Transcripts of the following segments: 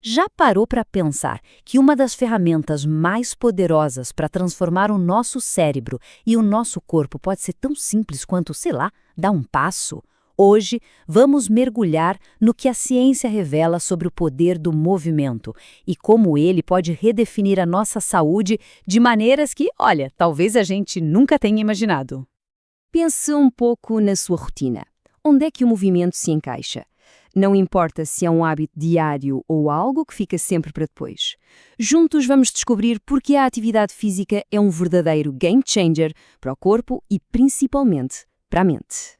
Já parou para pensar que uma das ferramentas mais poderosas para transformar o nosso cérebro e o nosso corpo pode ser tão simples quanto, sei lá, dar um passo? Hoje, vamos mergulhar no que a ciência revela sobre o poder do movimento e como ele pode redefinir a nossa saúde de maneiras que, olha, talvez a gente nunca tenha imaginado. Pense um pouco na sua rotina. Onde é que o movimento se encaixa? Não importa se é um hábito diário ou algo que fica sempre para depois. Juntos vamos descobrir porque a atividade física é um verdadeiro game changer para o corpo e principalmente para a mente.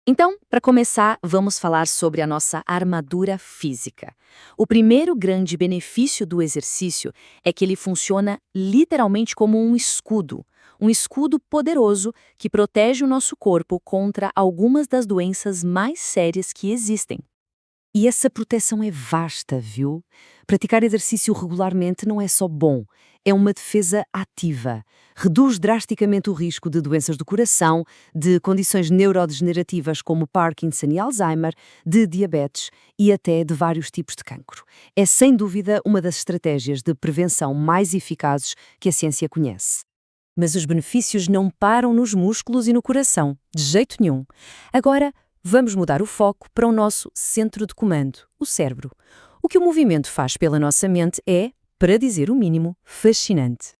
Então, para começar, vamos falar sobre a nossa armadura física. O primeiro grande benefício do exercício é que ele funciona literalmente como um escudo poderoso que protege o nosso corpo contra algumas das doenças mais sérias que existem. E essa proteção é vasta, viu? Praticar exercício regularmente não é só bom, é uma defesa ativa. Reduz drasticamente o risco de doenças do coração, de condições neurodegenerativas como Parkinson e Alzheimer, de diabetes e até de vários tipos de cancro. É sem dúvida uma das estratégias de prevenção mais eficazes que a ciência conhece. Mas os benefícios não param nos músculos e no coração, de jeito nenhum. Agora, vamos mudar o foco para o nosso centro de comando, o cérebro. O que o movimento faz pela nossa mente é, para dizer o mínimo, fascinante.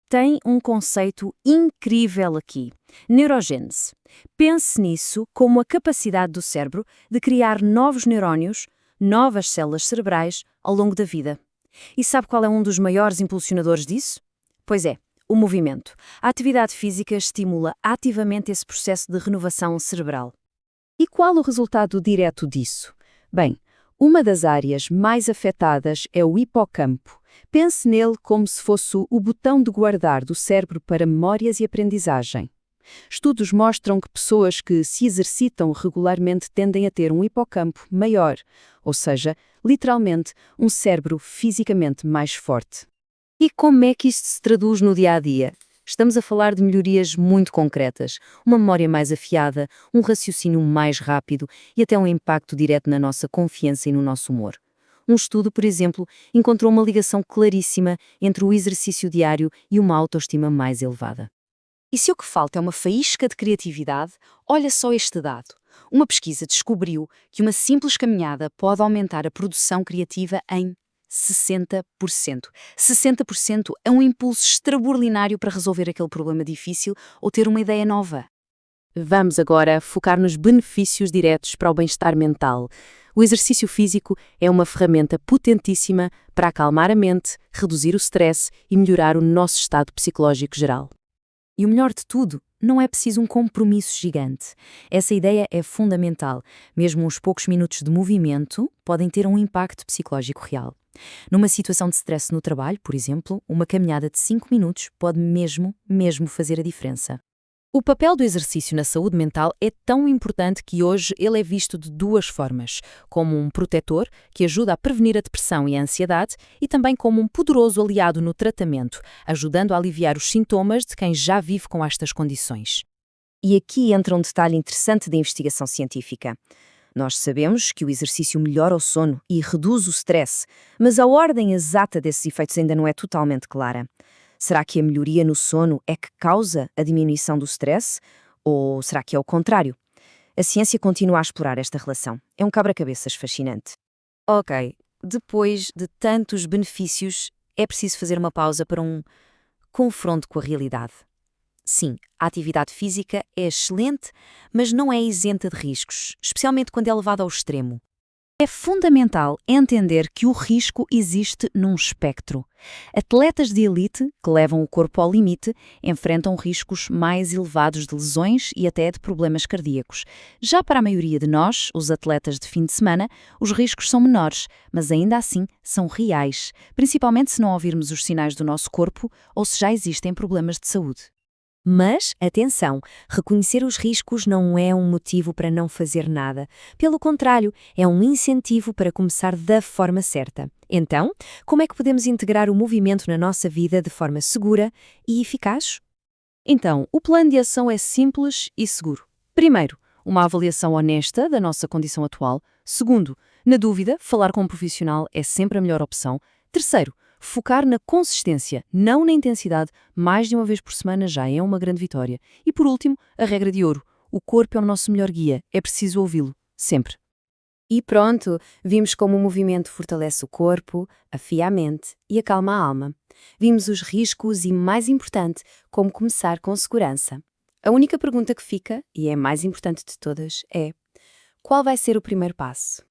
Tem um conceito incrível aqui: neurogênese. Pense nisso como a capacidade do cérebro de criar novos neurónios, novas células cerebrais ao longo da vida. E sabe qual é um dos maiores impulsionadores disso? Pois é, o movimento. A atividade física estimula ativamente esse processo de renovação cerebral. E qual o resultado direto disso? Bem, uma das áreas mais afetadas é o hipocampo. Pense nele como se fosse o botão de guardar do cérebro para memórias e aprendizagem. Estudos mostram que pessoas que se exercitam regularmente tendem a ter um hipocampo maior, ou seja, literalmente, um cérebro fisicamente mais forte. E como é que isto se traduz no dia a dia? Estamos a falar de melhorias muito concretas, uma memória mais afiada, um raciocínio mais rápido e até um impacto direto na nossa confiança e no nosso humor. Um estudo, por exemplo, encontrou uma ligação claríssima entre o exercício diário e uma autoestima mais elevada. E se o que falta é uma faísca de criatividade, olha só este dado. Uma pesquisa descobriu que uma simples caminhada pode aumentar a produção criativa em 60%. 60% é um impulso extraordinário para resolver aquele problema difícil ou ter uma ideia nova. Vamos agora focar nos benefícios diretos para o bem-estar mental. O exercício físico é uma ferramenta potentíssima para acalmar a mente, reduzir o stress e melhorar o nosso estado psicológico geral. E o melhor de tudo, não é preciso um compromisso gigante. Essa ideia é fundamental. Mesmo uns poucos minutos de movimento podem ter um impacto psicológico real. Numa situação de stress no trabalho, por exemplo, uma caminhada de 5 minutos pode mesmo fazer a diferença. O papel do exercício na saúde mental é tão importante que hoje ele é visto de duas formas, como um protetor, que ajuda a prevenir a depressão e a ansiedade, e também como um poderoso aliado no tratamento, ajudando a aliviar os sintomas de quem já vive com estas condições. E aqui entra um detalhe interessante da investigação científica. Nós sabemos que o exercício melhora o sono e reduz o stress, mas a ordem exata desses efeitos ainda não é totalmente clara. Será que a melhoria no sono é que causa a diminuição do stress? Ou será que é o contrário? A ciência continua a explorar esta relação. É um quebra-cabeças fascinante. Ok, depois de tantos benefícios, é preciso fazer uma pausa para um confronto com a realidade. Sim, a atividade física é excelente, mas não é isenta de riscos, especialmente quando é levada ao extremo. É fundamental entender que o risco existe num espectro. Atletas de elite, que levam o corpo ao limite, enfrentam riscos mais elevados de lesões e até de problemas cardíacos. Já para a maioria de nós, os atletas de fim de semana, os riscos são menores, mas ainda assim são reais, principalmente se não ouvirmos os sinais do nosso corpo ou se já existem problemas de saúde. Mas, atenção, reconhecer os riscos não é um motivo para não fazer nada. Pelo contrário, é um incentivo para começar da forma certa. Então, como é que podemos integrar o movimento na nossa vida de forma segura e eficaz? Então, o plano de ação é simples e seguro. Primeiro, uma avaliação honesta da nossa condição atual. Segundo, Na dúvida, falar com um profissional é sempre a melhor opção. Terceiro, focar na consistência, não na intensidade. Mais de uma vez por semana já é uma grande vitória. E por último, a regra de ouro. O corpo é o nosso melhor guia. É preciso ouvi-lo. Sempre. E pronto, vimos como o movimento fortalece o corpo, afia a mente e acalma a alma. Vimos os riscos e, mais importante, como começar com segurança. A única pergunta que fica, e é a mais importante de todas, é: qual vai ser o primeiro passo?